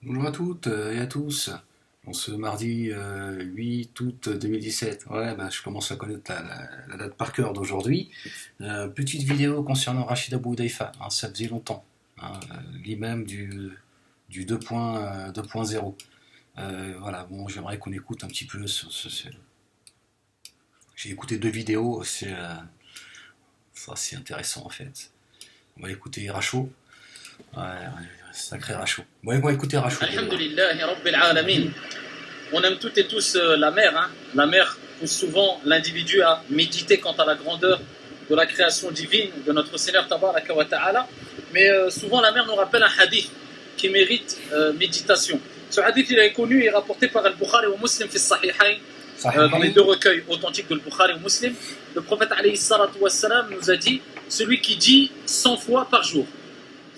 Bonjour à toutes et à tous. On ce mardi 8 août 2017. Ouais, je commence à connaître la date par cœur d'aujourd'hui. Petite vidéo concernant Rachid Abou Hudayfa, hein, ça faisait longtemps. Hein, l'imam du 2.0. Voilà, bon, j'aimerais qu'on écoute un petit peu. J'ai écouté deux vidéos, c'est intéressant en fait. On va écouter Rachaud. Ouais, sacré Rachaud. Ouais, on va écouter Rachaud. Alhamdulillahi Rabbil Alamin. On aime toutes et tous la mer. Hein. La mer pousse souvent l'individu à méditer quant à la grandeur de la création divine de notre Seigneur Tabaraka wa Ta'ala. Mais souvent la mer nous rappelle un hadith qui mérite méditation. Ce hadith il est connu et rapporté par Al-Bukhari ou Muslim fi Sahihayn, dans les deux recueils authentiques de Al-Bukhari ou Muslim. Le prophète alayhi salatu wassalam nous a dit celui qui dit 100 fois par jour.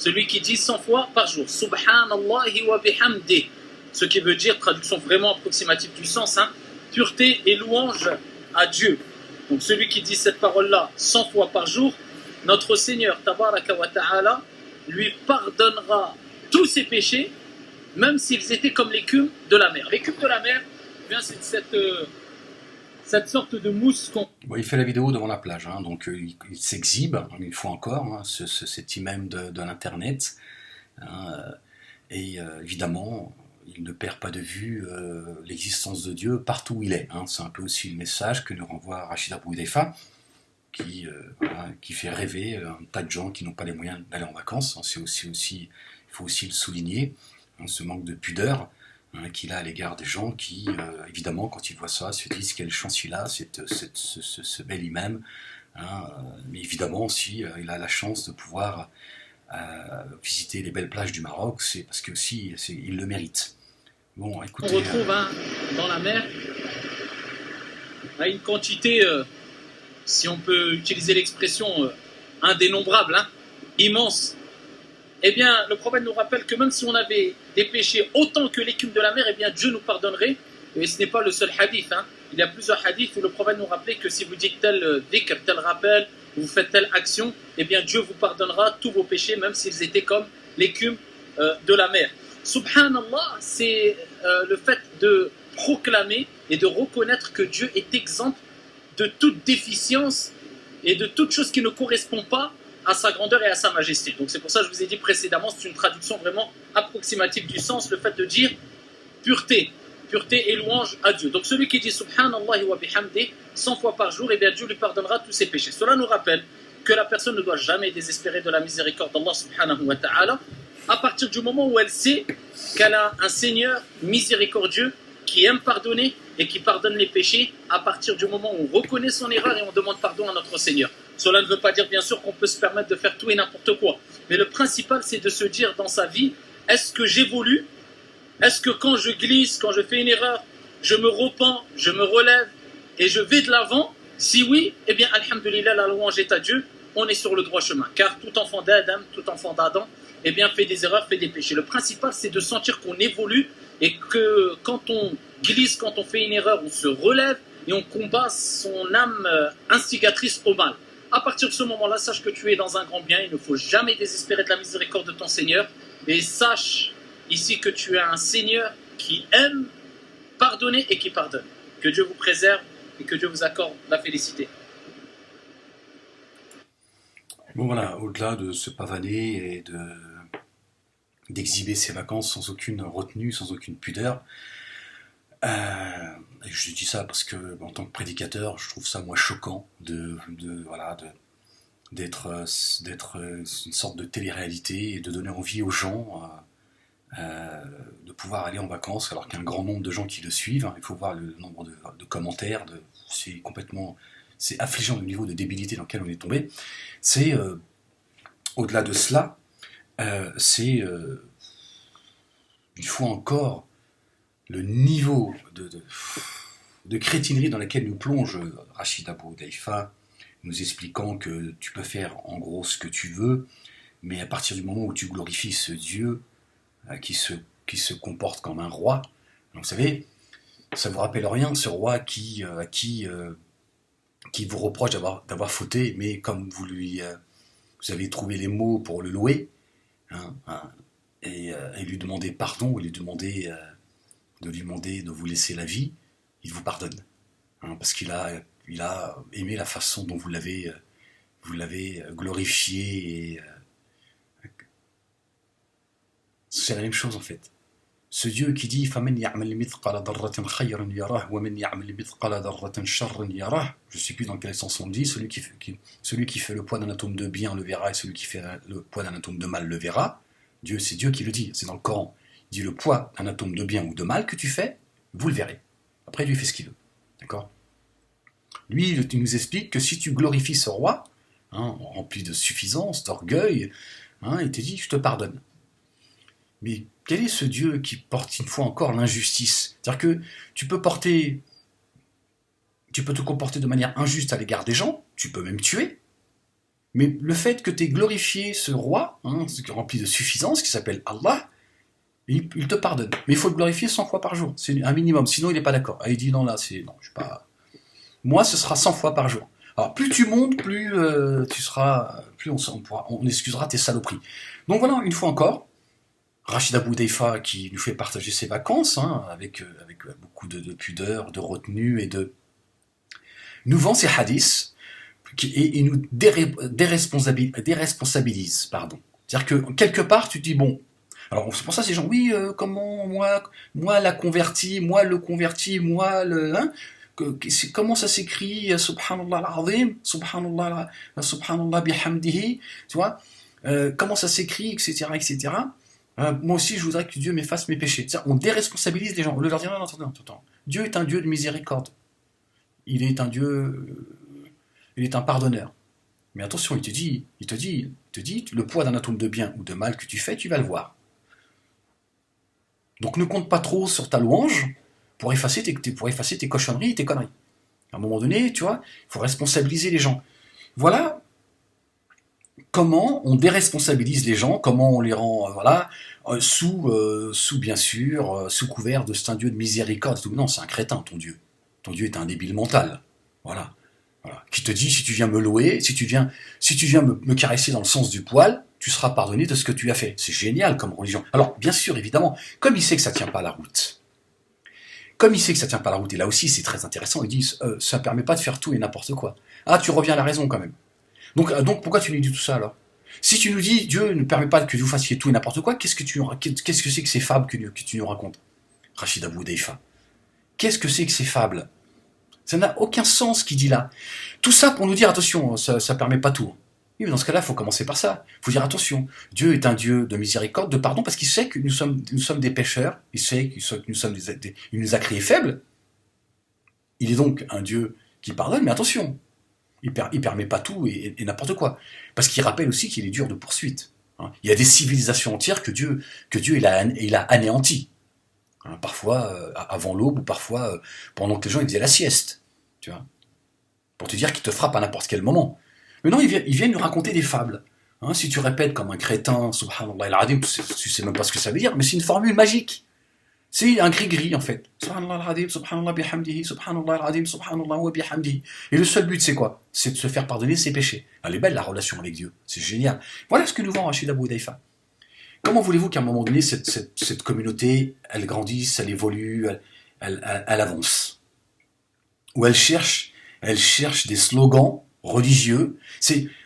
Celui qui dit 100 fois par jour, Subhanallahi wa bihamdih, ce qui veut dire, traduction vraiment approximative du sens, hein, pureté et louange à Dieu. Donc celui qui dit cette parole-là 100 fois par jour, notre Seigneur Tabaraka wa Ta'ala lui pardonnera tous ses péchés, même s'ils étaient comme l'écume de la mer. L'écume de la mer, eh bien, c'est cette sorte de mousse qu'on... Bon, il fait la vidéo devant la plage, hein, donc il s'exhibe, une fois encore, hein, cet imam de l'internet, hein, et évidemment, il ne perd pas de vue l'existence de Dieu partout où il est. Hein. C'est un peu aussi le message que nous renvoie Rachid Abou Hudayfa, qui fait rêver un tas de gens qui n'ont pas les moyens d'aller en vacances. Hein. Il faut aussi le souligner, hein, ce manque de pudeur, hein, qu'il a à l'égard des gens qui, évidemment, quand ils voient ça, se disent quelle chance il a, ce bel imam. Hein, mais évidemment aussi, il a la chance de pouvoir visiter les belles plages du Maroc, c'est parce que aussi il le mérite. Bon, écoutez, on retrouve dans la mer une quantité, si on peut utiliser l'expression indénombrable, hein, immense. Eh bien, le prophète nous rappelle que même si on avait des péchés autant que l'écume de la mer, eh bien Dieu nous pardonnerait. Et ce n'est pas le seul hadith. Hein. Il y a plusieurs hadiths où le prophète nous rappelait que si vous dites tel dhikr, tel rappel, vous faites telle action, eh bien Dieu vous pardonnera tous vos péchés, même s'ils étaient comme l'écume de la mer. Subhanallah, c'est le fait de proclamer et de reconnaître que Dieu est exempt de toute déficience et de toute chose qui ne correspond pas à sa grandeur et à sa majesté. Donc c'est pour ça que je vous ai dit précédemment, c'est une traduction vraiment approximative du sens, le fait de dire pureté et louange à Dieu. Donc celui qui dit Subhanallah wa bihamdi 100 fois par jour, eh bien Dieu lui pardonnera tous ses péchés. Cela nous rappelle que la personne ne doit jamais désespérer de la miséricorde d'Allah subhanahu wa ta'ala à partir du moment où elle sait qu'elle a un Seigneur miséricordieux qui aime pardonner et qui pardonne les péchés à partir du moment où on reconnaît son erreur et on demande pardon à notre Seigneur. Cela ne veut pas dire bien sûr qu'on peut se permettre de faire tout et n'importe quoi. Mais le principal c'est de se dire dans sa vie, est-ce que j'évolue? Est-ce que quand je glisse, quand je fais une erreur, je me repens, je me relève et je vais de l'avant? Si oui, eh bien alhamdulillah, la louange est à Dieu, on est sur le droit chemin. Car tout enfant d'Adam, eh bien fait des erreurs, fait des péchés. Le principal c'est de sentir qu'on évolue et que quand on glisse, quand on fait une erreur, on se relève et on combat son âme instigatrice au mal. À partir de ce moment-là, sache que tu es dans un grand bien, il ne faut jamais désespérer de la miséricorde de ton Seigneur, et sache ici que tu as un Seigneur qui aime pardonner et qui pardonne. Que Dieu vous préserve et que Dieu vous accorde la félicité. bon voilà, au-delà de se pavaner et d'exhiber ses vacances sans aucune retenue, sans aucune pudeur, et je dis ça parce que en tant que prédicateur, je trouve ça moi choquant d'être une sorte de télé-réalité et de donner envie aux gens de pouvoir aller en vacances alors qu'il y a un grand nombre de gens qui le suivent. Hein. Il faut voir le nombre de commentaires, c'est affligeant le niveau de débilité dans lequel on est tombé. C'est au-delà de cela, c'est une fois encore le niveau de crétinerie dans lequel nous plonge Rachid Abou Hudayfa, nous expliquant que tu peux faire en gros ce que tu veux, mais à partir du moment où tu glorifies ce Dieu qui se comporte comme un roi, donc vous savez, ça vous rappelle rien, ce roi qui vous reproche d'avoir fauté, mais comme vous avez trouvé les mots pour le louer, hein, et lui demander pardon, ou de lui demander de vous laisser la vie, il vous pardonne. Hein, parce il a aimé la façon dont vous l'avez glorifié. C'est la même chose en fait. Ce Dieu qui dit فَمَنْ يَعْمَلْ مِثْقَالَ ذَرَّةٍ خَيْرًا يَرَهُ وَمَنْ يَعْمَلْ مِثْقَالَ ذَرَّةٍ شَرًّا يَرَهُ. Je ne sais plus dans quel sens on le dit. Celui qui fait le poids d'un atome de bien le verra, et celui qui fait le poids d'un atome de mal le verra. C'est Dieu qui le dit, c'est dans le Coran. Il dit le poids d'un atome de bien ou de mal que tu fais, vous le verrez. Après, Dieu fait ce qu'il veut. D'accord? Lui, il nous explique que si tu glorifies ce roi, hein, rempli de suffisance, d'orgueil, hein, il te dit je te pardonne. Mais quel est ce Dieu qui porte une fois encore l'injustice? C'est-à-dire que tu peux te comporter de manière injuste à l'égard des gens, tu peux même tuer, mais le fait que tu aies glorifié ce roi, hein, rempli de suffisance, qui s'appelle Allah, il te pardonne. Mais il faut le glorifier 100 fois par jour, c'est un minimum, sinon il n'est pas d'accord. Ah, il dit non, là, non, je suis pas... Moi, ce sera 100 fois par jour. Alors, plus tu montes, plus on excusera tes saloperies. Donc voilà, une fois encore, Rachida Boudaifa qui nous fait partager ses vacances, hein, avec beaucoup de pudeur, de retenue nous vend ses hadiths et nous déresponsabilise. Pardon. C'est-à-dire que quelque part tu te dis bon, alors c'est pour ça ces gens, oui, comment moi la converti, moi le converti, moi le... Hein, comment ça s'écrit Subhanallah al-Azim, Subhanallah bihamdihi, tu vois, comment ça s'écrit, etc., etc. Moi aussi, je voudrais que Dieu m'efface mes péchés. On déresponsabilise les gens. On leur dit non, attends. Dieu est un Dieu de miséricorde. Il est un pardonneur. Mais attention, il te dit, le poids d'un atome de bien ou de mal que tu fais, tu vas le voir. Donc ne compte pas trop sur ta louange pour effacer tes cochonneries et tes conneries. À un moment donné, tu vois, il faut responsabiliser les gens. Voilà comment on déresponsabilise les gens, comment on les rend, sous bien sûr, sous couvert de c'est un Dieu de miséricorde. Non, c'est un crétin, ton Dieu. Ton Dieu est un débile mental. Voilà. Qui te dit, si tu viens me louer, si tu viens me caresser dans le sens du poil, tu seras pardonné de ce que tu as fait. C'est génial comme religion. Alors, bien sûr, évidemment, comme il sait que ça tient pas la route, et là aussi c'est très intéressant, il dit, ça permet pas de faire tout et n'importe quoi. Ah, tu reviens à la raison quand même. Donc pourquoi tu nous dis tout ça alors? Si tu nous dis Dieu ne permet pas que vous fassiez tout et n'importe quoi, qu'est-ce que c'est que ces fables que tu nous racontes, Rachida Boudaifa? Qu'est-ce que c'est que ces fables? Ça n'a aucun sens ce qu'il dit là. Tout ça pour nous dire attention, ça permet pas tout. Oui, mais dans ce cas-là, il faut commencer par ça. Il faut dire attention, Dieu est un Dieu de miséricorde, de pardon, parce qu'il sait que nous sommes des pécheurs, il sait que il nous a créés faibles. Il est donc un Dieu qui pardonne, mais attention, il permet pas tout et n'importe quoi. Parce qu'il rappelle aussi qu'il est dur de poursuite. Hein. Il y a des civilisations entières que Dieu il a anéanties. Hein, parfois avant l'aube ou parfois pendant que les gens ils faisaient la sieste. Tu vois, pour te dire qu'il te frappe à n'importe quel moment. Mais non, ils viennent nous raconter des fables. Hein, si tu répètes comme un crétin, Subhanallah al-Azim, tu sais même pas ce que ça veut dire, mais c'est une formule magique. C'est un gris-gris en fait. Subhanallah al-Azim, Subhanallah bihamdihi, Subhanallah al-Azim, Subhanallah wa bihamdihi. Et le seul but c'est quoi? C'est de se faire pardonner ses péchés. Elle est belle la relation avec Dieu, c'est génial. Voilà ce que nous vend Rachida Boudaifa. Comment voulez-vous qu'à un moment donné, cette communauté, elle grandisse, elle évolue, elle avance? Ou elle cherche des slogans religieux.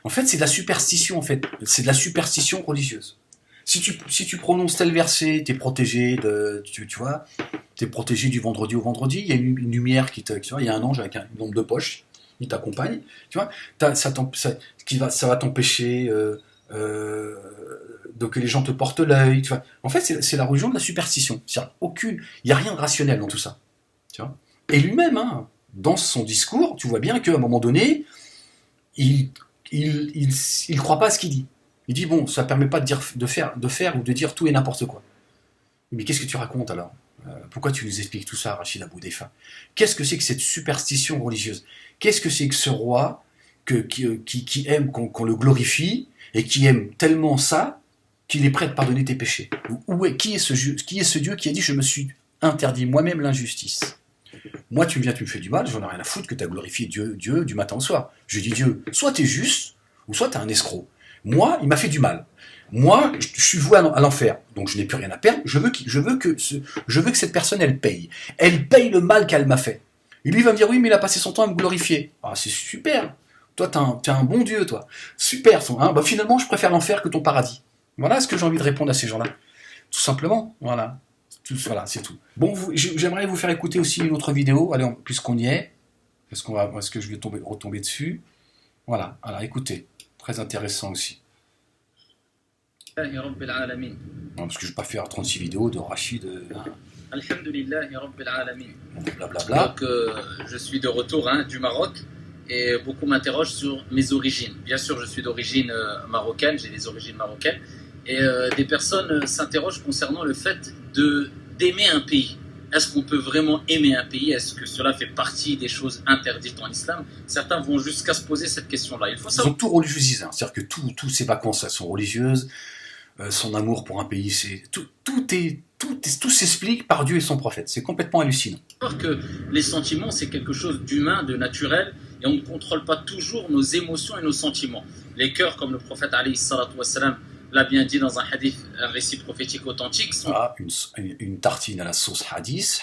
En fait, c'est de la superstition, en fait. C'est de la superstition religieuse. Si tu prononces tel verset, t'es protégé tu vois, t'es protégé du vendredi au vendredi, il y a une lumière tu vois, il y a un ange avec une lampe de poche, il t'accompagne, tu vois, ça va t'empêcher que les gens te portent l'œil, tu vois. En fait, c'est la religion de la superstition. Il n'y a rien de rationnel dans tout ça. Tu vois. Et lui-même, hein, dans son discours, tu vois bien qu'à un moment donné, il croit pas à ce qu'il dit. Il dit, bon, ça permet pas de faire ou de dire tout et n'importe quoi. Mais qu'est-ce que tu racontes alors? Pourquoi tu nous expliques tout ça, Rachida Boudaifa? Qu'est-ce que c'est que cette superstition religieuse? Qu'est-ce que c'est que ce roi qui aime qu'on le glorifie et qui aime tellement ça qu'il est prêt à te pardonner tes péchés? Qui est ce Dieu qui a dit, je me suis interdit moi-même l'injustice? Moi, tu me fais du mal, j'en ai rien à foutre que tu as glorifié Dieu du matin au soir. Je dis Dieu, soit tu es juste, ou soit tu es un escroc. Moi, il m'a fait du mal. Moi, je suis voué à l'enfer, donc je n'ai plus rien à perdre. Je veux que cette personne, elle paye. Elle paye le mal qu'elle m'a fait. Et lui, il va me dire, oui, mais il a passé son temps à me glorifier. Ah, c'est super. Toi, t'es un bon Dieu, toi. Super. Hein, bah, finalement, je préfère l'enfer que ton paradis. Voilà ce que j'ai envie de répondre à ces gens-là. Tout simplement. Voilà. Voilà, c'est tout. Bon, j'aimerais vous faire écouter aussi une autre vidéo. Allez, puisqu'on y est. Est-ce que je vais retomber dessus? Voilà. Alors, écoutez. Très intéressant aussi. Non, parce que je ne vais pas faire 36 vidéos de Rachid. Alhamdulillahi Rabbil Alamin. Blablabla. Donc, je suis de retour du Maroc et beaucoup m'interrogent sur mes origines. Bien sûr, je suis d'origine marocaine, j'ai des origines marocaines. Et des personnes s'interrogent concernant le fait d'aimer un pays. Est-ce qu'on peut vraiment aimer un pays? Est-ce que cela fait partie des choses interdites en islam? Certains vont jusqu'à se poser cette question-là. Il faut Ils savoir. ont tout religieux, c'est-à-dire que tous ces vacances elles sont religieuses. Son amour pour un pays, tout s'explique par Dieu et son prophète. C'est complètement hallucinant. Que les sentiments, c'est quelque chose d'humain, de naturel, et on ne contrôle pas toujours nos émotions et nos sentiments. Les cœurs, comme le prophète alayhi salatu wassalam l'a bien dit dans un hadith, un récit prophétique authentique, sont une tartine à la sauce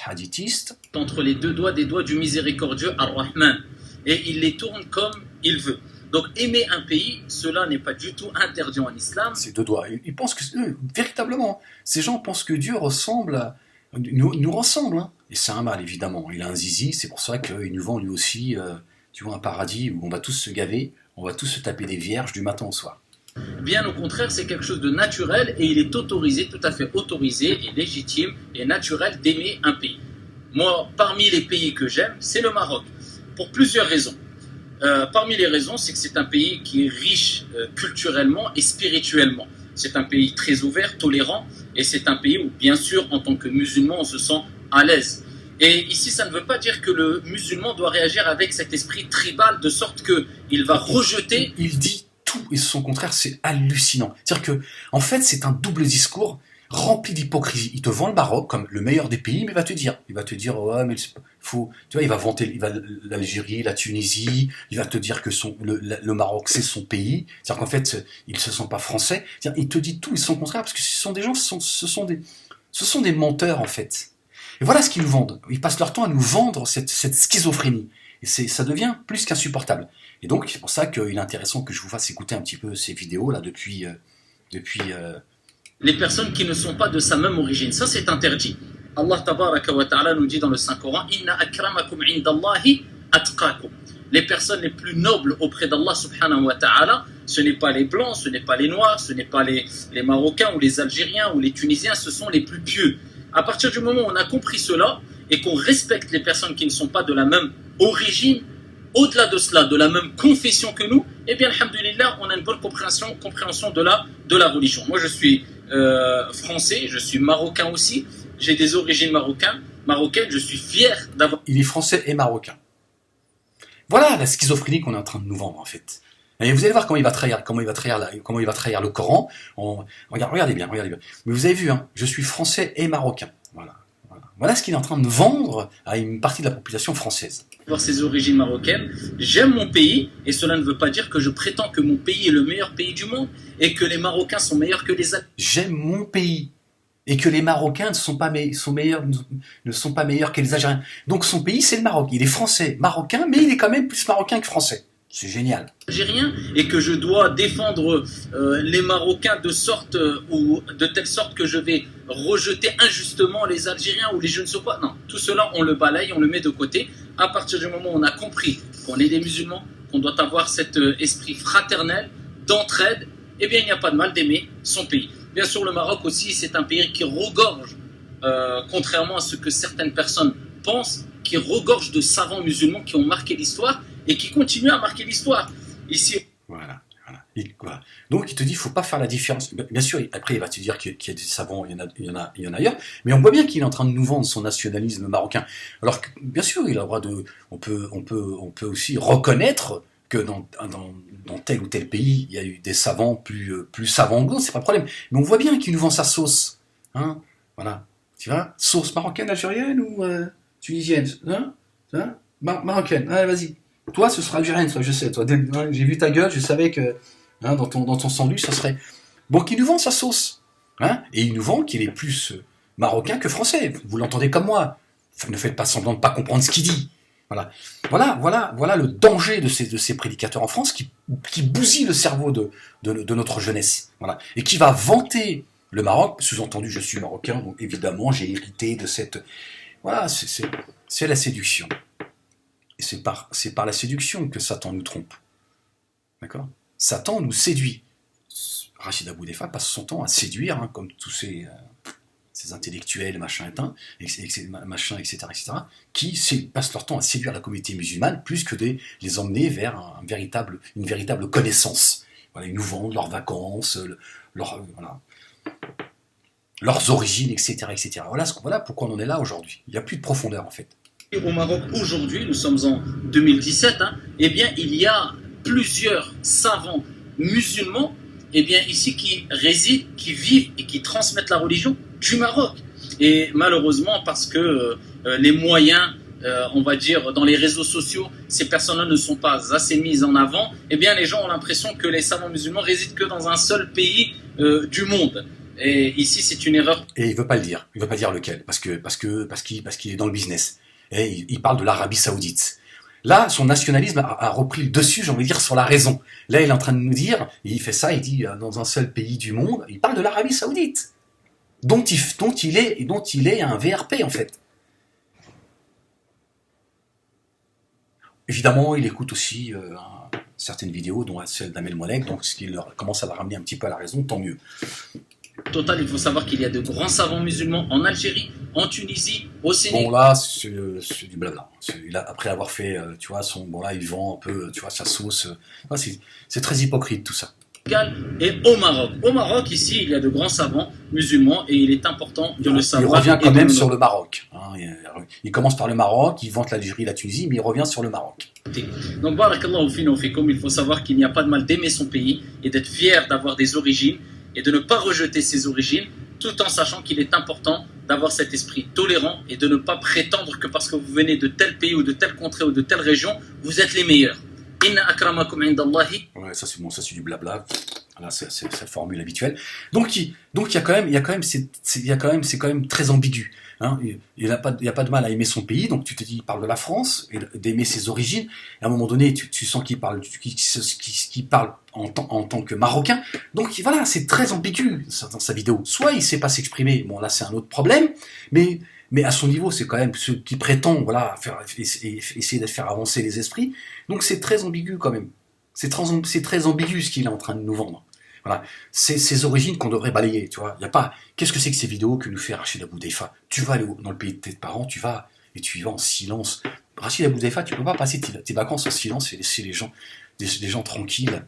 hadithiste, entre les deux doigts des doigts du miséricordieux Ar-Rahman, et il les tourne comme il veut. Donc aimer un pays, cela n'est pas du tout interdit en islam. Ces deux doigts. Ils pensent que, véritablement, ces gens pensent que Dieu nous ressemble. Hein. Et c'est un mal, évidemment. Il a un zizi, c'est pour ça qu'il nous vend lui aussi, tu vois, un paradis où on va tous se gaver, on va tous se taper des vierges du matin au soir. Bien au contraire, c'est quelque chose de naturel et il est autorisé, tout à fait autorisé et légitime et naturel d'aimer un pays. Moi, parmi les pays que j'aime, c'est le Maroc, pour plusieurs raisons. Parmi les raisons, c'est que c'est un pays qui est riche culturellement et spirituellement. C'est un pays très ouvert, tolérant, et c'est un pays où, bien sûr, en tant que musulman, on se sent à l'aise. Et ici, ça ne veut pas dire que le musulman doit réagir avec cet esprit tribal, de sorte qu'il va rejeter... Il dit tout et son contraire, c'est hallucinant. C'est-à-dire que, en fait, c'est un double discours rempli d'hypocrisie. Il te vend le Maroc comme le meilleur des pays, mais il va te dire, ouais, mais faut, tu vois, il va vanter l'Algérie, la Tunisie, il va te dire que le Maroc, c'est son pays. C'est-à-dire qu'en fait, il se sent pas français. Il te dit tout et son contraire, parce que ce sont des gens, ce sont des menteurs, en fait. Et voilà ce qu'ils nous vendent. Ils passent leur temps à nous vendre cette schizophrénie. Et ça devient plus qu'insupportable. Et donc, c'est pour ça qu'il est intéressant que je vous fasse écouter un petit peu ces vidéos, là, depuis les personnes qui ne sont pas de sa même origine. Ça, c'est interdit. Allah tabaraka wa ta'ala nous dit dans le Saint-Coran, Inna akramakum indallahi atqakum. Les personnes les plus nobles auprès d'Allah subhanahu wa ta'ala, ce n'est pas les blancs, ce n'est pas les noirs, ce n'est pas les Marocains ou les Algériens ou les Tunisiens, ce sont les plus pieux. À partir du moment où on a compris cela et qu'on respecte les personnes qui ne sont pas de la même origine, au-delà de cela, de la même confession que nous, eh bien, alhamdulillah, on a une bonne compréhension de la religion. Moi, je suis français, je suis marocain aussi, j'ai des origines marocaines, je suis fier d'avoir... Il est français et marocain. Voilà la schizophrénie qu'on est en train de nous vendre, en fait. Et vous allez voir comment il va trahir le Coran. Regardez bien. Mais vous avez vu, hein, je suis français et marocain. Voilà ce qu'il est en train de vendre à une partie de la population française. Voir ses origines marocaines, j'aime mon pays, et cela ne veut pas dire que je prétends que mon pays est le meilleur pays du monde, et que les Marocains sont meilleurs que les Algériens. J'aime mon pays, et que les Marocains ne sont pas meilleurs que les Algériens. Donc son pays, c'est le Maroc. Il est français, marocain, mais il est quand même plus marocain que français. C'est génial. Algérien, et que je dois défendre les Marocains de telle sorte que je vais rejeter injustement les Algériens ou les je ne sais quoi. Non, tout cela, on le balaye, on le met de côté. À partir du moment où on a compris qu'on est des musulmans, qu'on doit avoir cet esprit fraternel, d'entraide, eh bien, il n'y a pas de mal d'aimer son pays. Bien sûr, le Maroc aussi, c'est un pays qui regorge, contrairement à ce que certaines personnes pensent, qui regorge de savants musulmans qui ont marqué l'histoire et qui continuent à marquer l'histoire. Ici. Voilà. Donc il te dit, il ne faut pas faire la différence. Bien sûr, après il va te dire qu'il y a des savants, il y en a ailleurs, mais on voit bien qu'il est en train de nous vendre son nationalisme marocain. Alors que, bien sûr, il a le droit de. On peut aussi reconnaître que dans tel ou tel pays, il y a eu des savants plus savants que d'autres, c'est pas le problème. Mais on voit bien qu'il nous vend sa sauce. Hein, voilà. Tu vois, sauce marocaine, algérienne ou tunisienne, hein, marocaine. Allez, vas-y. Toi, ce sera algérienne, toi, je sais. Toi, j'ai vu ta gueule, je savais que dans ton sandwich, ça serait Donc il nous vend sa sauce. Hein, et il nous vend qu'il est plus marocain que français. Vous l'entendez comme moi. Ne faites pas semblant de ne pas comprendre ce qu'il dit. Voilà le danger de ces prédicateurs en France qui bousillent le cerveau de notre jeunesse. Voilà. Et qui va vanter le Maroc, sous-entendu je suis marocain, donc évidemment j'ai hérité de cette... Voilà, c'est la séduction. Et c'est par la séduction que Satan nous trompe. D'accord ? Satan nous séduit. Rachida Boudiaffa passe son temps à séduire, hein, comme tous ces intellectuels, machin, etc., qui passent leur temps à séduire la communauté musulmane plus que de les emmener vers une véritable connaissance. Voilà, ils nous vendent leurs vacances, leurs origines, etc., etc. Voilà pourquoi on en est là aujourd'hui. Il n'y a plus de profondeur, en fait. Au Maroc, aujourd'hui, nous sommes en 2017, eh bien, il y a plusieurs savants musulmans ici qui résident, qui vivent et qui transmettent la religion du Maroc. Et malheureusement, parce que les moyens, on va dire, dans les réseaux sociaux, ces personnes-là ne sont pas assez mises en avant, eh bien, les gens ont l'impression que les savants musulmans résident que dans un seul pays du monde. Et ici, c'est une erreur. Et il veut pas le dire. Il veut pas dire lequel, parce qu'il est dans le business. Et il parle de l'Arabie Saoudite. Là, son nationalisme a repris le dessus, j'ai envie de dire, sur la raison. Là, il est en train de nous dire, il fait ça, il dit, dans un seul pays du monde, il parle de l'Arabie Saoudite, dont il est un VRP, en fait. Évidemment, il écoute aussi certaines vidéos, dont celle d'Amel Molek, donc ce qui commence à la ramener un petit peu à la raison, tant mieux. Total, il faut savoir qu'il y a de grands savants musulmans en Algérie, en Tunisie, au Sénégal. Bon là, c'est du blabla. Après avoir fait, tu vois, il vend un peu, tu vois, sa sauce. C'est très hypocrite tout ça. Et au Maroc. Au Maroc, ici, il y a de grands savants musulmans et il est important de le savoir. Il revient quand même sur le Maroc. Hein. Il commence par le Maroc, il vante l'Algérie, la Tunisie, mais il revient sur le Maroc. Donc, barakallahu fina wa fikum, il faut savoir qu'il n'y a pas de mal d'aimer son pays et d'être fier d'avoir des origines et de ne pas rejeter ses origines, tout en sachant qu'il est important d'avoir cet esprit tolérant et de ne pas prétendre que parce que vous venez de tel pays ou de telle contrée ou de telle région, vous êtes les meilleurs. Inna akramakum indallahi. Ouais, ça c'est du blabla. Là, c'est sa formule habituelle. Donc il y a quand même, c'est quand même très ambigu. Hein. Il n'y a pas de mal à aimer son pays. Donc tu te dis, il parle de la France et d'aimer ses origines. Et à un moment donné, tu sens qu'il parle en tant que Marocain. Donc voilà, c'est très ambigu dans sa vidéo. Soit il sait pas s'exprimer. Bon là, c'est un autre problème. Mais à son niveau, c'est quand même ceux qui prétendent, voilà, essayer de faire avancer les esprits. Donc c'est très ambigu quand même. C'est très ambigu ce qu'il est en train de nous vendre. Voilà, c'est ces origines qu'on devrait balayer, tu vois. Il y a pas. Qu'est-ce que c'est que ces vidéos que nous fait Rachida Boudiaffa? Tu vas aller dans le pays de tes parents, tu y vas en silence. Rachida Boudiaffa, tu peux pas passer tes vacances en silence et laisser les gens tranquilles.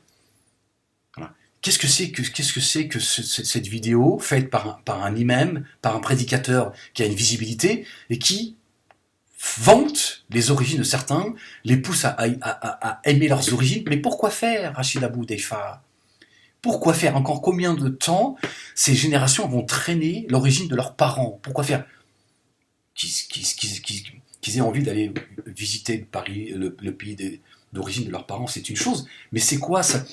Voilà. Qu'est-ce que c'est que cette vidéo faite par un imam, par un prédicateur qui a une visibilité et qui vante les origines de certains, les pousse à aimer leurs origines. Mais pourquoi faire, Rachida Boudiaffa? Pourquoi faire? Encore combien de temps ces générations vont traîner l'origine de leurs parents? Pourquoi faire? Qu'ils aient envie d'aller visiter Paris, le pays d'origine de leurs parents, c'est une chose. Mais c'est quoi ça?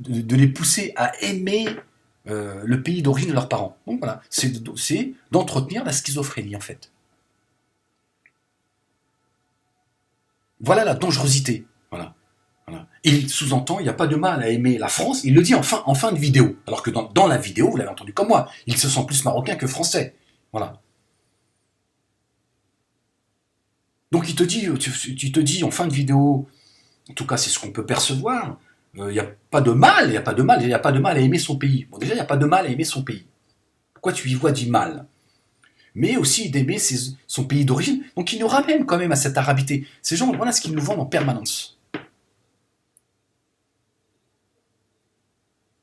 De les pousser à aimer le pays d'origine de leurs parents. Donc voilà, c'est d'entretenir la schizophrénie en fait. Voilà la dangerosité. Voilà. Et il sous-entend, il n'y a pas de mal à aimer la France, il le dit en fin de vidéo. Alors que dans la vidéo, vous l'avez entendu comme moi, il se sent plus marocain que français. Voilà. Donc tu te dis en fin de vidéo, en tout cas c'est ce qu'on peut percevoir, il n'y a pas de mal à aimer son pays. Bon déjà, il n'y a pas de mal à aimer son pays. Pourquoi tu y vois du mal? Mais aussi d'aimer son pays d'origine. Donc il nous ramène quand même à cette arabité. Ces gens, voilà ce qu'ils nous vendent en permanence.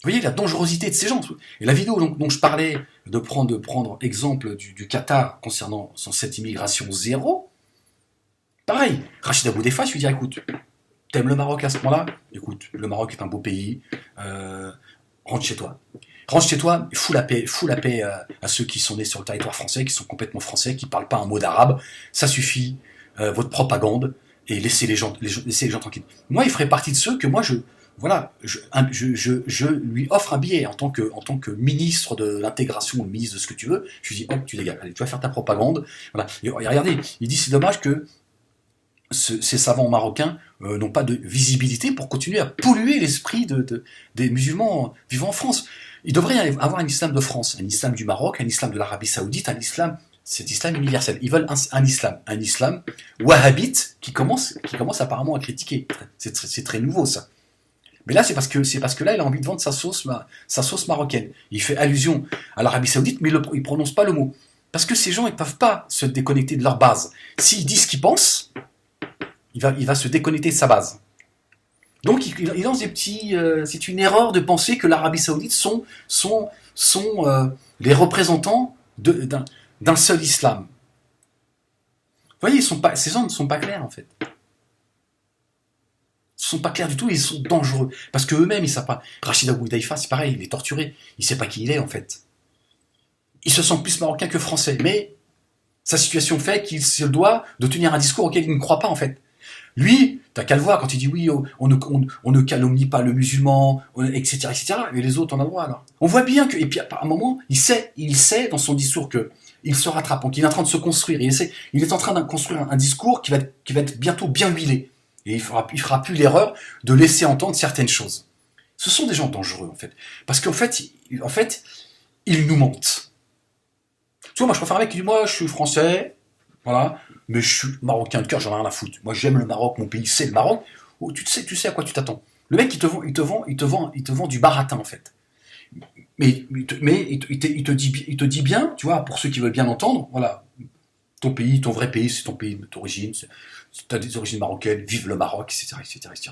Vous voyez la dangerosité de ces gens. Et la vidéo dont je parlais, de prendre exemple du Qatar concernant cette immigration zéro, pareil, Rachida Boudiaffa, je lui dis, écoute, t'aimes le Maroc à ce moment-là? Écoute, le Maroc est un beau pays, rentre chez toi. Rentre chez toi, fous la paix à ceux qui sont nés sur le territoire français, qui sont complètement français, qui ne parlent pas un mot d'arabe. Ça suffit, votre propagande, et laissez les gens tranquilles. Moi, il ferait partie de ceux que moi, voilà, je lui offre un billet en tant que ministre de l'intégration, ou ministre de ce que tu veux. Je lui dis, hop, tu dégages, allez, tu vas faire ta propagande. Voilà. Et regardez, il dit, c'est dommage que ces savants marocains n'ont pas de visibilité pour continuer à polluer l'esprit des musulmans vivant en France. Il devrait y avoir un islam de France, un islam du Maroc, un islam de l'Arabie Saoudite, un islam, cet islam universel. Ils veulent un islam wahhabite qui commence apparemment à critiquer. C'est très nouveau ça. Mais là, c'est parce que là, il a envie de vendre sa sauce marocaine. Il fait allusion à l'Arabie Saoudite, mais il prononce pas le mot. Parce que ces gens, ils peuvent pas se déconnecter de leur base. S'ils disent ce qu'ils pensent, il va se déconnecter de sa base. Donc il lance des petits... c'est une erreur de penser que l'Arabie Saoudite sont les représentants d'un seul islam. Vous voyez, ces gens ne sont pas clairs en fait. Ils ne sont pas clairs du tout et ils sont dangereux. Parce qu'eux-mêmes, ils ne savent pas. Rachid Abou Daïfa, c'est pareil, il est torturé. Il ne sait pas qui il est en fait. Il se sent plus marocain que français. Mais sa situation fait qu'il se doit de tenir un discours auquel il ne croit pas en fait. Lui, t'as qu'à le voir quand il dit oui, on ne calomnie pas le musulman, etc., etc. Mais les autres, on a le droit alors. On voit bien que, et puis à un moment, il sait dans son discours que il se rattrape, qu'il est en train de se construire. Il est en train de construire un discours qui va être bientôt bien huilé. Et il fera plus l'erreur de laisser entendre certaines choses. Ce sont des gens dangereux en fait, parce qu'en fait, ils nous mentent. Tu vois, moi je préfère un mec qui dit moi je suis français, voilà. Mais je suis marocain de cœur, j'en ai rien à foutre. Moi, j'aime le Maroc, mon pays, c'est le Maroc. Oh, tu sais à quoi tu t'attends. Le mec, il te vend du baratin, en fait. Mais il te dit bien, tu vois, pour ceux qui veulent bien entendre, voilà, ton pays, ton vrai pays, c'est ton pays d'origine, tu as des origines marocaines, vive le Maroc, etc., etc., etc.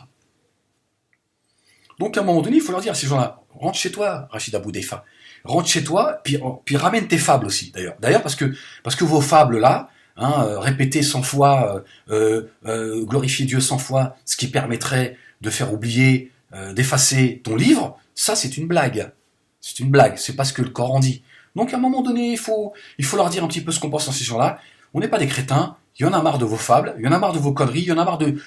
Donc, à un moment donné, il faut leur dire à ces gens-là, rentre chez toi, Rachid Abou Daïfa. Rentre chez toi, puis ramène tes fables aussi, d'ailleurs. D'ailleurs, parce que vos fables, là, répéter 100 fois, glorifier Dieu 100 fois, ce qui permettrait de faire oublier, d'effacer ton livre, ça c'est une blague. C'est une blague, c'est pas ce que le Coran dit. Donc à un moment donné, il faut leur dire un petit peu ce qu'on pense dans ces gens-là. On n'est pas des crétins, il y en a marre de vos fables, il y en a marre de vos conneries, il y en a marre de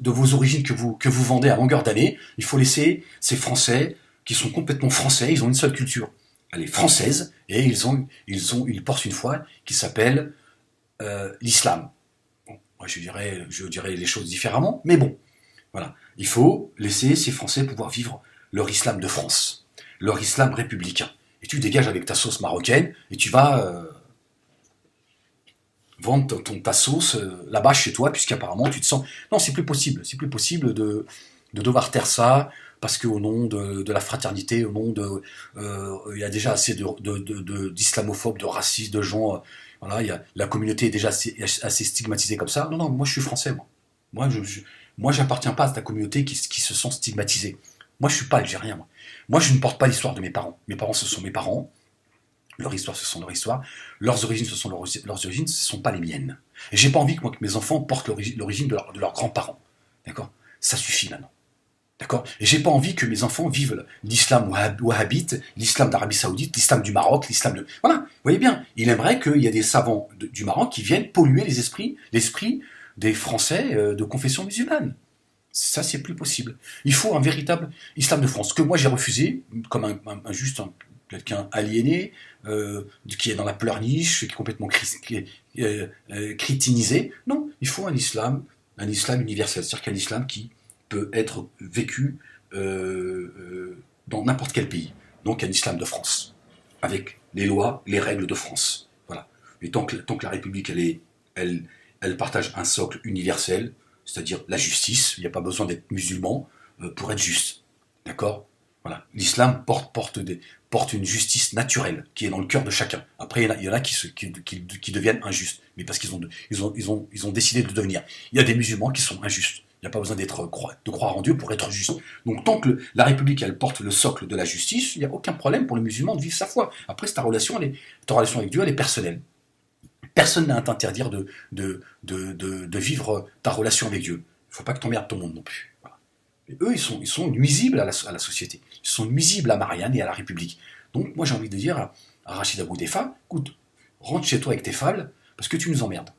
vos origines que vous vendez à longueur d'année. Il faut laisser ces Français, qui sont complètement français, ils ont une seule culture. Elle est française, et ils portent une foi qui s'appelle l'islam. Bon, moi je dirais les choses différemment, mais bon, voilà. Il faut laisser ces Français pouvoir vivre leur islam de France, leur islam républicain. Et tu dégages avec ta sauce marocaine, et tu vas vendre ta sauce là-bas chez toi, puisqu'apparemment tu te sens... Non, c'est plus possible de devoir taire ça, parce qu'au nom de la fraternité, au nom de... il y a déjà assez d'islamophobes, de racistes, de gens... voilà, la communauté est déjà assez stigmatisée comme ça. Non, moi je suis français, moi. Moi, j'appartiens pas à ta communauté qui se sent stigmatisée. Moi, je suis pas algérien, moi. Moi, je ne porte pas l'histoire de mes parents. Mes parents, ce sont mes parents. Leur histoire, ce sont leur histoire. Leurs origines, ce sont leurs origines, ce sont pas les miennes. Et j'ai pas envie que mes enfants portent l'origine de leurs grands-parents. D'accord ? Ça suffit maintenant. D'accord ? Et j'ai pas envie que mes enfants vivent l'islam wahhabite, l'islam d'Arabie Saoudite, l'islam du Maroc, l'islam de... Voilà, vous voyez bien, il aimerait qu'il y ait des savants du Maroc qui viennent polluer l'esprit des Français de confession musulmane. Ça, c'est plus possible. Il faut un véritable islam de France, que moi j'ai refusé, comme quelqu'un aliéné, qui est dans la pleurniche, qui est complètement crétinisé. Non, il faut un islam universel, c'est-à-dire qu'un islam qui peut être vécu dans n'importe quel pays. Donc un islam de France, avec les lois, les règles de France. Voilà. Et tant que la République, elle partage un socle universel, c'est-à-dire la justice, il n'y a pas besoin d'être musulman pour être juste. D'accord ? Voilà. L'islam porte une justice naturelle qui est dans le cœur de chacun. Après, il y en a qui deviennent injustes, mais parce qu'ils ont décidé de devenir. Il y a des musulmans qui sont injustes. Il n'y a pas besoin de croire en Dieu pour être juste. Donc tant que la République elle porte le socle de la justice, il n'y a aucun problème pour le musulman de vivre sa foi. Après, ta relation avec Dieu, elle est personnelle. Personne n'a à t'interdire de vivre ta relation avec Dieu. Il ne faut pas que tu emmerdes ton monde non plus. Voilà. Et eux, ils sont nuisibles à la société. Ils sont nuisibles à Marianne et à la République. Donc moi j'ai envie de dire à Rachid Abou Daïfa, écoute, rentre chez toi avec tes fables, parce que tu nous emmerdes.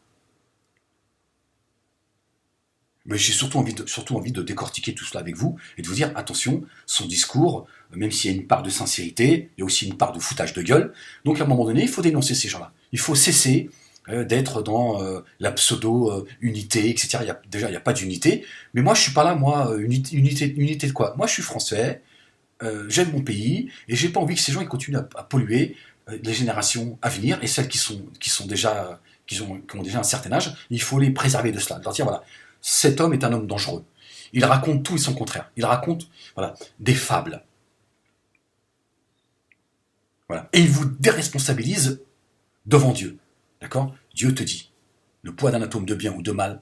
Mais j'ai surtout envie de décortiquer tout cela avec vous et de vous dire, attention, son discours, même s'il y a une part de sincérité, il y a aussi une part de foutage de gueule. Donc à un moment donné, il faut dénoncer ces gens-là. Il faut cesser d'être dans la pseudo-unité, etc. Déjà, il n'y a pas d'unité. Mais moi, je suis pas là, moi, unité de quoi? Moi, je suis français, j'aime mon pays, et j'ai pas envie que ces gens ils continuent à polluer les générations à venir, et celles qui ont déjà un certain âge. Il faut les préserver de cela. De leur dire, voilà, cet homme est un homme dangereux. Il raconte tout et son contraire. Il raconte voilà, des fables. Voilà. Et il vous déresponsabilise devant Dieu. D'accord? Dieu te dit, le poids d'un atome de bien ou de mal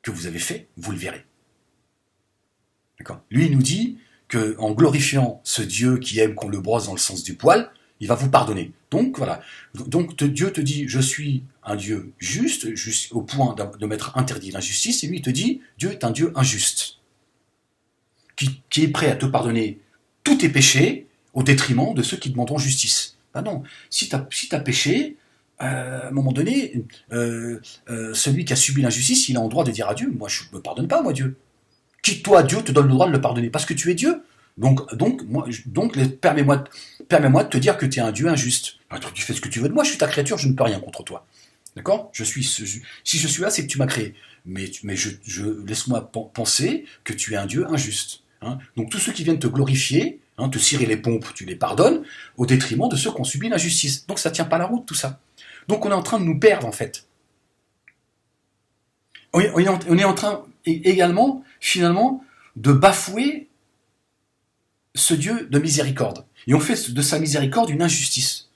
que vous avez fait, vous le verrez. D'accord? Lui, il nous dit qu'en glorifiant ce Dieu qui aime qu'on le brosse dans le sens du poil, il va vous pardonner. Donc voilà. Donc Dieu te dit, je suis un Dieu juste au point de m'être interdit l'injustice, et lui il te dit, Dieu est un Dieu injuste, qui est prêt à te pardonner tous tes péchés au détriment de ceux qui demanderont justice. Ben non, si tu as péché, à un moment donné, celui qui a subi l'injustice, il a le droit de dire à Dieu, moi je ne me pardonne pas, moi Dieu. Qui toi, Dieu, te donne le droit de le pardonner? Parce que tu es Dieu. Donc permets-moi de te dire que tu es un Dieu injuste. Tu fais ce que tu veux de moi, je suis ta créature, je ne peux rien contre toi. D'accord? Si je suis là, c'est que tu m'as créé. Mais laisse-moi penser que tu es un Dieu injuste. Hein? Donc tous ceux qui viennent te glorifier, hein, te cirer les pompes, tu les pardonnes, au détriment de ceux qui ont subi l'injustice. Donc ça ne tient pas la route, tout ça. Donc on est en train de nous perdre, en fait. On est en train également, finalement, de bafouer ce Dieu de miséricorde. Et on fait de sa miséricorde une injustice.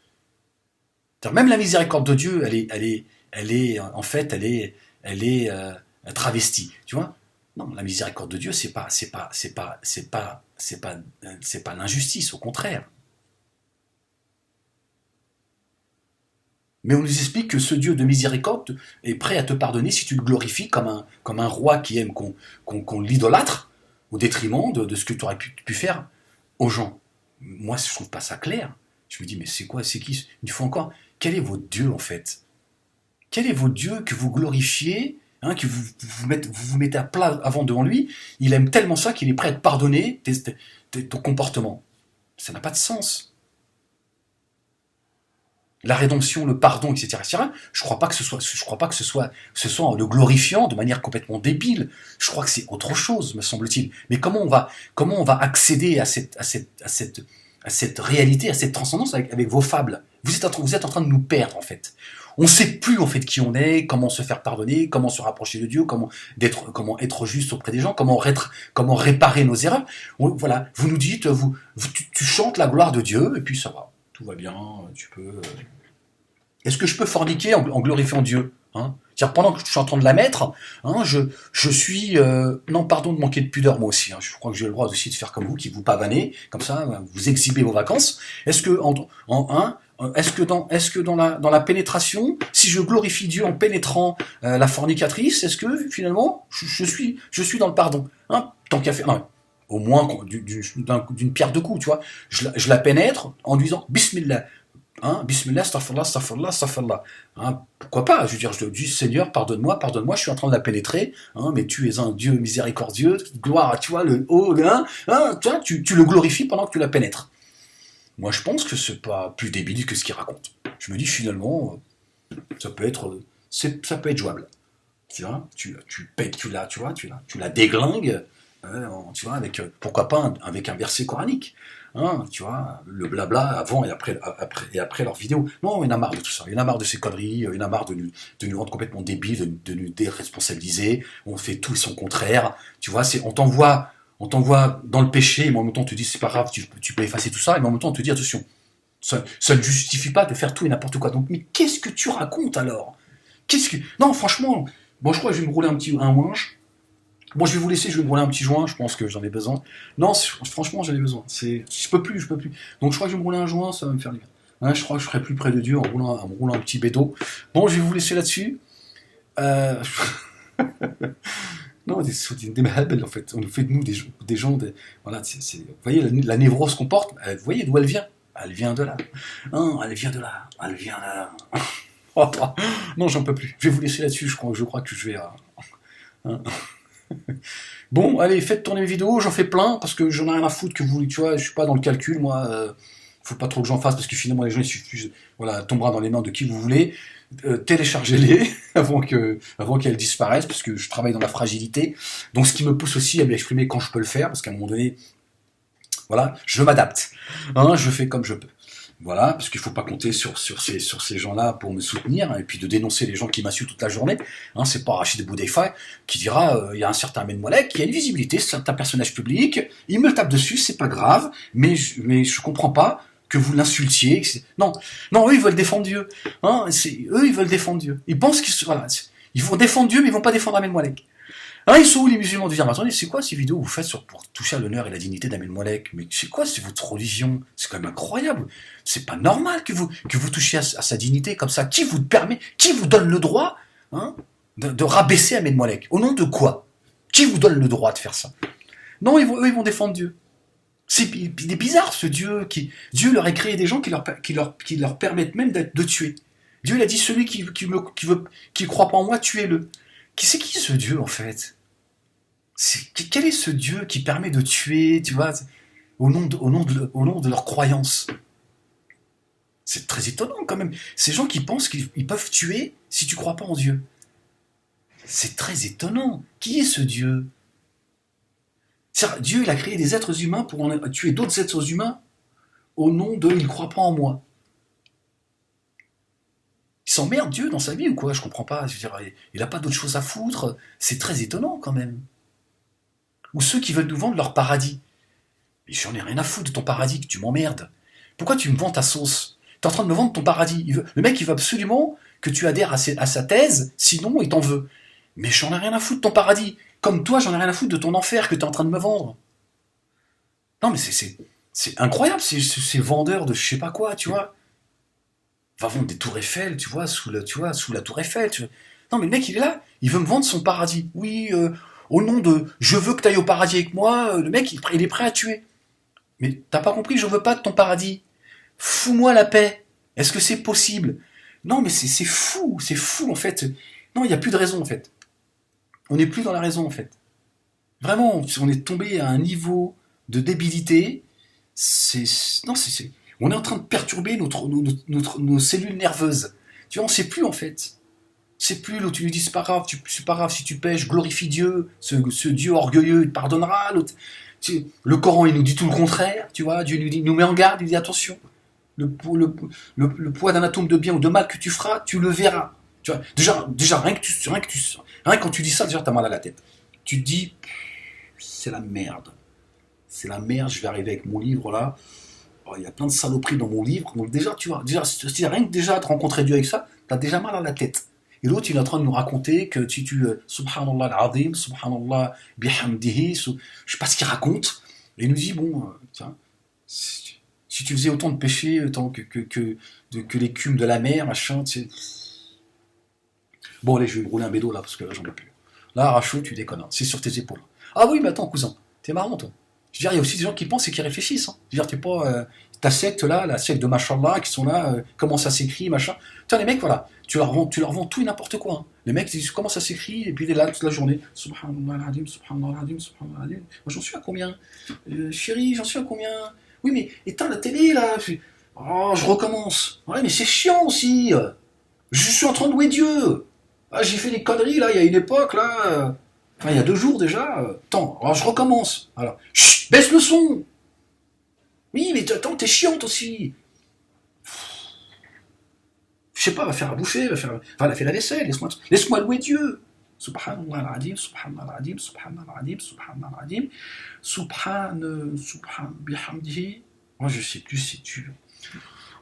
Même la miséricorde de Dieu, elle est travestie. Tu vois? Non, la miséricorde de Dieu, c'est pas l'injustice, au contraire. Mais on nous explique que ce Dieu de miséricorde est prêt à te pardonner si tu le glorifies comme un roi qui aime qu'on l'idolâtre au détriment de ce que tu aurais pu faire aux gens. Moi, je trouve pas ça clair. Je me dis, mais c'est quoi, c'est qui? Une fois encore, quel est votre Dieu en fait? Quel est votre Dieu que vous glorifiez, hein, que vous mettez à plat avant devant lui? Il aime tellement ça qu'il est prêt à te pardonner ton comportement. Ça n'a pas de sens. La rédemption, le pardon, etc., etc. Je crois pas que ce soit en le glorifiant de manière complètement débile. Je crois que c'est autre chose, me semble-t-il. Mais comment on va accéder à cette réalité, à cette transcendance avec vos fables? Vous êtes en train de nous perdre, en fait. On ne sait plus, en fait, qui on est, comment se faire pardonner, comment se rapprocher de Dieu, comment être juste auprès des gens, comment réparer nos erreurs. Voilà. Vous nous dites, tu chantes la gloire de Dieu, et puis ça va. Tout va bien, tu peux... Est-ce que je peux forniquer en glorifiant Dieu, hein? C'est-à-dire, pendant que je suis en train de la mettre, hein, je suis... non, pardon de manquer de pudeur, moi aussi. Hein, je crois que j'ai le droit aussi de faire comme vous, qui vous pavanez, comme ça, vous exhibez vos vacances. Est-ce que dans la pénétration, si je glorifie Dieu en pénétrant la fornicatrice, est-ce que, finalement, je suis dans le pardon, hein? Tant qu'à faire... Non, au moins d'une pierre deux coups, tu vois. Je la pénètre en lui disant Bismillah. Hein, Bismillah, astaghfirullah, astaghfirullah, astaghfirullah. Hein, pourquoi pas? Je veux dire, je te dis, Seigneur, pardonne-moi, je suis en train de la pénétrer, hein, mais tu es un Dieu miséricordieux, gloire, tu vois, le haut, tu le glorifies pendant que tu la pénètres. Moi, je pense que c'est pas plus débile que ce qu'il raconte. Je me dis, finalement, ça peut être jouable. Tu vois, tu la déglingues, tu vois, pourquoi pas avec un verset coranique, hein, tu vois, le blabla avant et après leur vidéo. Non, il y en a marre de tout ça, il y en a marre de ces conneries, il y en a marre de nous rendre complètement débiles, de nous déresponsabiliser, on fait tout et son contraire, tu vois, on t'envoie dans le péché, mais en même temps on te dit c'est pas grave, tu peux effacer tout ça, et en même temps on te dit attention, ça ne justifie pas de faire tout et n'importe quoi. Donc, mais qu'est-ce que tu racontes alors? Non, franchement, bon, je crois que je vais me rouler un ouinge. Bon, je vais vous laisser, je vais me rouler un petit joint, je pense que j'en ai besoin. Non, franchement, j'en ai besoin. Je peux plus. Donc, je crois que je vais me rouler un joint, ça va me faire du bien. Hein, je crois que je serai plus près de Dieu en me roulant un petit bédo. Bon, je vais vous laisser là-dessus. Non, des mahabel, en fait. On fait de nous des gens... Voilà, vous voyez, la névrose qu'on porte, vous voyez d'où elle vient? Elle vient de là. Hein, elle vient de là. Oh, non, j'en peux plus. Je vais vous laisser là-dessus, je crois que je vais... hein. Bon, allez, faites tourner mes vidéos, j'en fais plein, parce que j'en ai rien à foutre que vous, tu vois, je suis pas dans le calcul, moi, faut pas trop que j'en fasse, parce que finalement, les gens, il suffit, voilà, tombera dans les mains de qui vous voulez, téléchargez-les avant qu'elles disparaissent, parce que je travaille dans la fragilité, donc ce qui me pousse aussi à m'exprimer quand je peux le faire, parce qu'à un moment donné, voilà, je m'adapte, hein, je fais comme je peux. Voilà, parce qu'il ne faut pas compter sur ces gens-là pour me soutenir, hein, et puis de dénoncer les gens qui m'insultent toute la journée. Hein, c'est pas Rachid Boudaifa qui dira il y a un certain Ben Moulek qui a une visibilité, c'est un personnage public, il me le tape dessus, c'est pas grave, mais je comprends pas que vous l'insultiez. Non, eux ils veulent défendre Dieu. Hein, eux ils veulent défendre Dieu. Ils pensent ils vont défendre Dieu, mais ils vont pas défendre Ahmed Moulek. Ah, ils sont où les musulmans de dire, attendez, c'est quoi ces vidéos que vous faites pour toucher à l'honneur et la dignité d'Ahmed Moulek? Mais c'est quoi, c'est votre religion? C'est quand même incroyable. C'est pas normal que vous touchiez à sa dignité comme ça. Qui vous donne le droit, hein, de rabaisser Ahmed Moulek? Au nom de quoi? Qui vous donne le droit de faire ça? Non, eux, ils vont défendre Dieu. Il est bizarre ce Dieu Dieu leur a créé des gens qui leur permettent même de tuer. Dieu il a dit, celui qui croit pas en moi, tuez-le. C'est qui ce Dieu en fait? Quel est ce Dieu qui permet de tuer, tu vois, au nom de leur croyance? C'est très étonnant quand même. Ces gens qui pensent qu'ils peuvent tuer si tu crois pas en Dieu. C'est très étonnant. Qui est ce Dieu? Dieu il a créé des êtres humains pour tuer d'autres êtres humains au nom de « il croit pas en moi ». Il s'emmerde Dieu dans sa vie ou quoi? Je comprends pas. Je veux dire, il a pas d'autre chose à foutre. C'est très étonnant quand même. Ou ceux qui veulent nous vendre leur paradis. Mais j'en ai rien à foutre de ton paradis, que tu m'emmerdes. Pourquoi tu me vends ta sauce? T'es en train de me vendre ton paradis. Le mec, il veut absolument que tu adhères à sa thèse, sinon il t'en veut. Mais j'en ai rien à foutre de ton paradis. Comme toi, j'en ai rien à foutre de ton enfer que t'es en train de me vendre. Non mais c'est incroyable, ces vendeurs de je sais pas quoi, tu vois. Va vendre des tours Eiffel, tu vois, sous la tour Eiffel. Non, mais le mec, il est là, il veut me vendre son paradis. Oui, au nom de je veux que tu ailles au paradis avec moi, le mec, il est prêt à tuer. Mais t'as pas compris, je veux pas de ton paradis. Fous-moi la paix. Est-ce que c'est possible? Non, mais c'est fou en fait. Non, il n'y a plus de raison en fait. On n'est plus dans la raison en fait. Vraiment, on est tombé à un niveau de débilité. On est en train de perturber nos cellules nerveuses. Tu vois, on ne sait plus en fait. C'est plus l'autre, tu lui dis c'est pas grave si tu pêches, glorifie Dieu, ce Dieu orgueilleux, il te pardonnera. Le Coran il nous dit tout le contraire, tu vois, Dieu nous met en garde, il dit attention, le poids d'un atome de bien ou de mal que tu feras, tu le verras. Tu vois, déjà rien que quand tu dis ça, déjà t'as mal à la tête. Tu te dis c'est la merde, je vais arriver avec mon livre là. Il y a plein de saloperies dans mon livre, donc déjà, tu vois, rien que déjà de rencontrer Dieu avec ça, t'as déjà mal à la tête. Et l'autre, il est en train de nous raconter que si tu Subhanallah al-Azim, Subhanallah bihamdihi, je sais pas ce qu'il raconte, et il nous dit, bon, tiens, si tu faisais autant de péchés, autant que l'écume de la mer, machin, tu sais. Bon, allez, je vais me rouler un bédo là, parce que là, j'en peux plus. Là, Rachou, tu déconnes, hein, c'est sur tes épaules. Ah oui, mais attends, cousin, t'es marrant, toi. Je veux dire, il y a aussi des gens qui pensent et qui réfléchissent. Hein. Je veux dire, t'es pas ta secte là, la secte de Machallah, qui sont là, comment ça s'écrit, machin. Putain, les mecs, voilà, tu leur vends tout et n'importe quoi. Hein. Les mecs disent comment ça s'écrit, et puis il est là toute la journée. Subhanallah al-Adim, Subhanallah al-Adim, Subhanallah al-Adim. Moi, j'en suis à combien? Chérie, j'en suis à combien? Oui, mais éteins la télé là. Oh, je recommence. Ouais, mais c'est chiant aussi. Je suis en train de louer Dieu. Ah, j'ai fait des conneries là, il y a une époque là. Enfin, il y a 2 jours déjà. Attends, alors je recommence. Alors, chut, baisse le son. Oui, mais attends, t'es chiante aussi. Je sais pas, va faire à bouffer, elle fait la vaisselle, laisse-moi louer Dieu. Subhanallah al-Adim, Subhanallah al-Adim, Subhanallah al-Adim, Subhanallah al-Adim, Subhan bihamdihi. Moi, je sais plus si tu.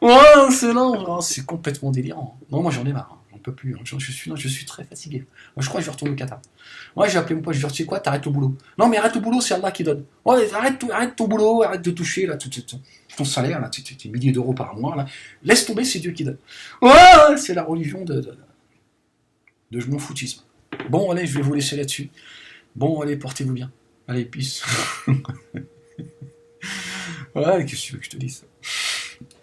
Ouais, c'est lent, c'est complètement délirant. Non, moi j'en ai marre. J'en peux plus. Je suis très fatigué. Moi, je crois que je vais retourner au Qatar. Ouais, j'ai appelé mon pote, je lui ai dit, tu sais quoi, t'arrêtes au boulot. Non, mais arrête au boulot, c'est Allah qui donne. Ouais, arrête ton boulot, arrête de toucher là, ton salaire, là, tes milliers d'euros par mois, là. Laisse tomber, c'est Dieu qui donne. Ouais, c'est la religion de je m'en foutisme. Bon, allez, je vais vous laisser là-dessus. Bon, allez, portez-vous bien. Allez, peace. Ouais, qu'est-ce que tu veux que je te dise?